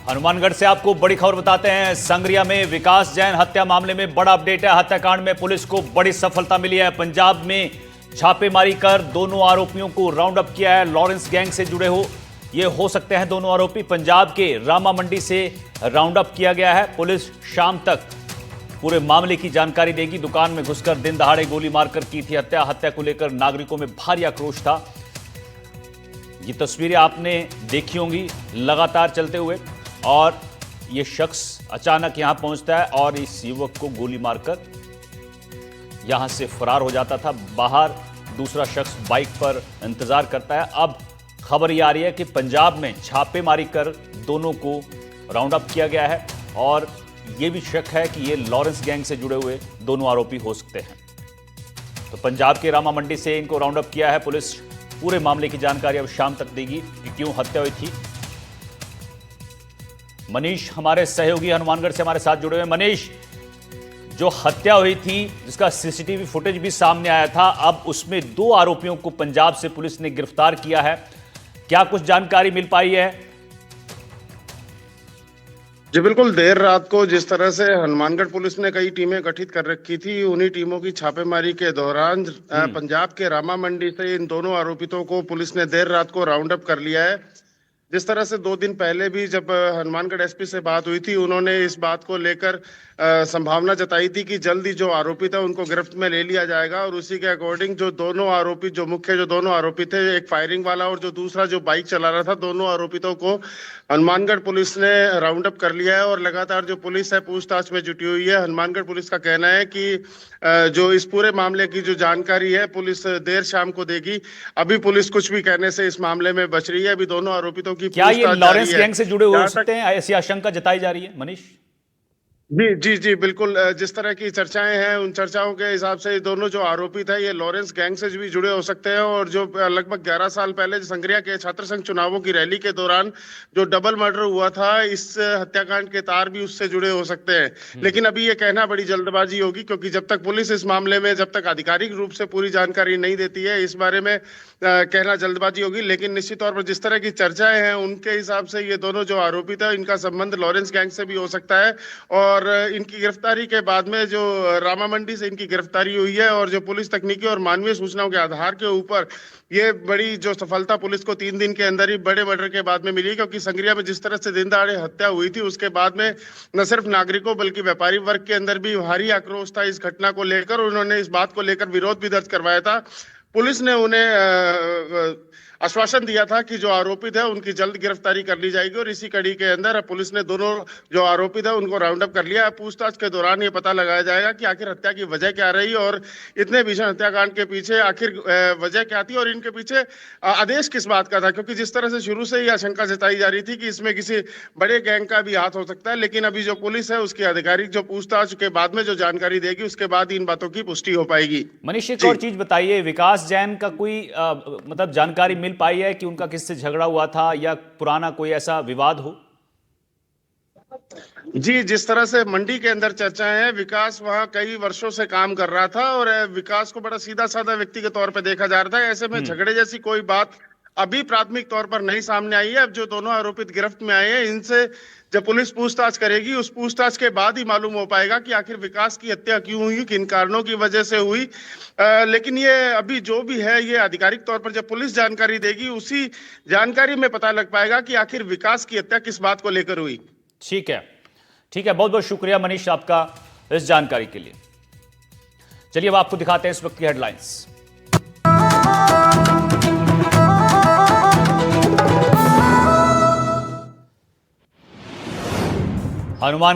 हनुमानगढ़ से आपको बड़ी खबर बताते हैं। संगरिया में विकास जैन हत्या मामले में बड़ा अपडेट है। हत्याकांड में पुलिस को बड़ी सफलता मिली है। पंजाब में छापेमारी कर दोनों आरोपियों को राउंड अप किया है। लॉरेंस गैंग से जुड़े ये हो सकते हैं दोनों आरोपी। पंजाब के रामा मंडी से राउंड अप किया गया है। पुलिस शाम तक पूरे मामले की जानकारी देगी। दुकान में घुसकर दिन दहाड़े गोली मारकर की थी हत्या। हत्या को लेकर नागरिकों में भारी आक्रोश था। ये तस्वीरें आपने देखी होंगी लगातार चलते हुए, और ये शख्स अचानक यहां पहुंचता है और इस युवक को गोली मारकर यहां से फरार हो जाता था। बाहर दूसरा शख्स बाइक पर इंतजार करता है। अब खबर ये आ रही है कि पंजाब में छापेमारी कर दोनों को राउंड अप किया गया है, और यह भी शक है कि ये लॉरेंस गैंग से जुड़े हुए दोनों आरोपी हो सकते हैं। तो पंजाब के रामा मंडी से इनको राउंड अप किया है। पुलिस पूरे मामले की जानकारी अब शाम तक देगी कि क्यों हत्या हुई थी। मनीष हमारे सहयोगी हनुमानगढ़ से हमारे साथ जुड़े हुए। मनीष, जो हत्या हुई थी जिसका सीसीटीवी फुटेज भी सामने आया था, अब उसमें 2 आरोपियों को पंजाब से पुलिस ने गिरफ्तार किया है। क्या कुछ जानकारी मिल पाई है? जी बिल्कुल, देर रात को जिस तरह से हनुमानगढ़ पुलिस ने कई टीमें गठित कर रखी थी, उन्हीं टीमों की छापेमारी के दौरान पंजाब के रामा मंडी से इन दोनों आरोपितों को पुलिस ने देर रात को राउंड अप कर लिया है। जिस तरह से 2 दिन पहले भी जब हनुमानगढ़ एसपी से बात हुई थी, उन्होंने इस बात को लेकर संभावना जताई थी कि जल्द ही जो आरोपी था उनको गिरफ्त में ले लिया जाएगा, और उसी के अकॉर्डिंग जो दोनों आरोपी जो दोनों आरोपी थे, एक फायरिंग वाला और जो दूसरा जो बाइक चला रहा था, दोनों आरोपितों को हनुमानगढ़ पुलिस ने राउंड अप कर लिया है। और लगातार जो पुलिस है पूछताछ में जुटी हुई है। हनुमानगढ़ पुलिस का कहना है कि जो इस पूरे मामले की जो जानकारी है पुलिस देर शाम को देगी। अभी पुलिस कुछ भी कहने से इस मामले में बच रही है। अभी दोनों आरोपितों की क्या ये लॉरेंस जारी गैंग से जुड़े हुए हो सकते हैं, ऐसी आशंका जताई जा रही है मनीष? जी बिल्कुल, जिस तरह की चर्चाएं हैं उन चर्चाओं के हिसाब से दोनों जो आरोपी थे ये लॉरेंस गैंग से भी जुड़े हो सकते हैं। और जो लगभग 11 साल पहले संगरिया के छात्र संघ चुनावों की रैली के दौरान जो डबल मर्डर हुआ था, इस हत्याकांड के तार भी उससे जुड़े हो सकते हैं। लेकिन अभी ये कहना बड़ी जल्दबाजी होगी, क्योंकि जब तक पुलिस इस मामले में जब तक आधिकारिक रूप से पूरी जानकारी नहीं देती है, इस बारे में कहना जल्दबाजी होगी। लेकिन निश्चित तौर पर जिस तरह की चर्चाएं हैं उनके हिसाब से ये दोनों जो आरोपी थे, इनका संबंध लॉरेंस गैंग से भी हो सकता है। और इनकी गिरफ्तारी के बाद में जो रामा मंडी से इनकी गिरफ्तारी हुई है, और जो पुलिस तकनीकी और मानवीय सूचनाओं के आधार के ऊपर ये बड़ी जो सफलता पुलिस को 3 दिन के अंदर ही बड़े मर्डर के बाद में मिली। क्योंकि संगरिया में जिस तरह से दिन दहाड़े हत्या हुई थी, उसके बाद में न सिर्फ नागरिकों बल्कि व्यापारी वर्ग के अंदर भी भारी आक्रोश था इस घटना को लेकर। उन्होंने इस बात को लेकर विरोध भी दर्ज करवाया था। पुलिस ने उन्हें आश्वासन दिया था कि जो आरोपी थे उनकी जल्द गिरफ्तारी कर ली जाएगी, और इसी कड़ी के अंदर पुलिस ने दोनों जो आरोपी थे उनको राउंड अप कर लिया। पूछताछ के दौरान ये पता लगाया जाएगा कि आखिर हत्या की वजह क्या रही, और इतने भीषण हत्याकांड के पीछे आखिर वजह क्या थी, और इनके पीछे आदेश किस बात का था। क्योंकि जिस तरह से शुरू से ही आशंका जताई जा रही थी कि इसमें किसी बड़े गैंग का भी हाथ हो सकता है, लेकिन अभी जो पुलिस है उसकी आधिकारिक जो पूछताछ के बाद में जो जानकारी देगी, उसके बाद इन बातों की पुष्टि हो पाएगी। मनीष, एक और चीज बताइए, विकास जैन का कोई मतलब जानकारी मिल पाई है कि उनका किससे झगड़ा हुआ था, या पुराना कोई ऐसा विवाद हो? जी, जिस तरह से मंडी के अंदर चर्चाएं हैं, विकास वहां कई वर्षों से काम कर रहा था, और विकास को बड़ा सीधा साधा व्यक्ति के तौर पे देखा जा रहा था। ऐसे में झगड़े जैसी कोई बात अभी प्राथमिक तौर पर नहीं सामने आई है। अब जो दोनों आरोपित गिरफ्त में आए हैं, इनसे जब पुलिस पूछताछ करेगी, उस पूछताछ के बाद ही मालूम हो पाएगा कि आखिर विकास की हत्या क्यों हुई, किन कारणों की वजह से हुई। लेकिन ये अभी जो भी है, ये आधिकारिक तौर पर जब पुलिस जानकारी देगी, उसी जानकारी में पता लग पाएगा कि आखिर विकास की हत्या किस बात को लेकर हुई। ठीक है, ठीक है, बहुत बहुत शुक्रिया मनीष आपका इस जानकारी के लिए। चलिए अब आपको दिखाते हैं इस वक्त की हेडलाइंस। हनुमान